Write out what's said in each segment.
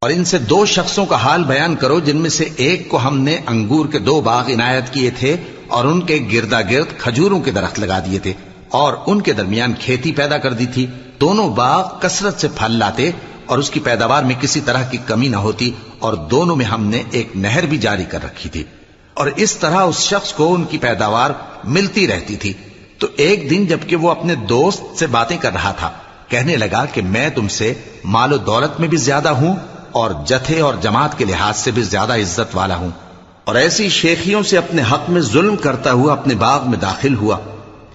اور ان سے دو شخصوں کا حال بیان کرو جن میں سے ایک کو ہم نے انگور کے 2 باغ عنایت کیے تھے اور ان کے گردا گرد کھجوروں کے درخت لگا دیے تھے اور ان کے درمیان کھیتی پیدا کر دی تھی. دونوں باغ کثرت سے پھل لاتے اور اس کی پیداوار میں کسی طرح کی کمی نہ ہوتی اور دونوں میں ہم نے ایک نہر بھی جاری کر رکھی تھی اور اس طرح اس شخص کو ان کی پیداوار ملتی رہتی تھی. تو ایک دن جبکہ وہ اپنے دوست سے باتیں کر رہا تھا کہنے لگا کہ میں تم سے مال و دولت میں بھی زیادہ ہوں اور جتھے اور جماعت کے لحاظ سے بھی زیادہ عزت والا ہوں، اور ایسی شیخیوں سے اپنے حق میں ظلم کرتا ہوا اپنے باغ میں داخل ہوا.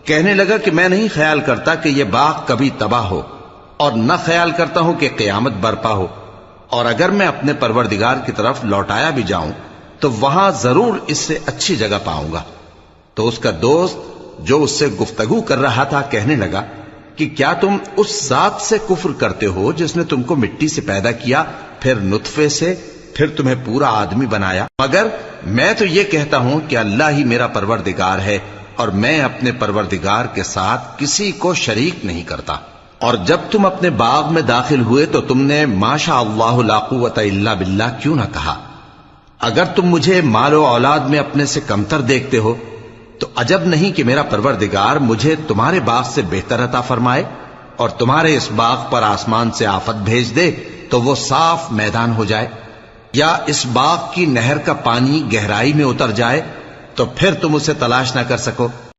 کہنے لگا کہ میں نہیں خیال کرتا کہ یہ باغ کبھی تباہ ہو اور نہ خیال کرتا ہوں کہ قیامت برپا ہو، اور اگر میں اپنے پروردگار کی طرف لوٹایا بھی جاؤں تو وہاں ضرور اس سے اچھی جگہ پاؤں گا. تو اس کا دوست جو اس سے گفتگو کر رہا تھا کہنے لگا کہ کیا تم اس ذات سے کفر کرتے ہو جس نے تم کو مٹی سے پیدا کیا، پھر نطفے سے، پھر تمہیں پورا آدمی بنایا؟ مگر میں تو یہ کہتا ہوں کہ اللہ ہی میرا پروردگار ہے اور میں اپنے پروردگار کے ساتھ کسی کو شریک نہیں کرتا. اور جب تم اپنے باغ میں داخل ہوئے تو تم نے ما شاء اللہ لا قوت الا باللہ کیوں نہ کہا؟ اگر تم مجھے مال و اولاد میں اپنے سے کمتر دیکھتے ہو تو عجب نہیں کہ میرا پروردگار مجھے تمہارے باغ سے بہتر عطا فرمائے اور تمہارے اس باغ پر آسمان سے آفت بھیج دے تو وہ صاف میدان ہو جائے، یا اس باغ کی نہر کا پانی گہرائی میں اتر جائے تو پھر تم اسے تلاش نہ کر سکو.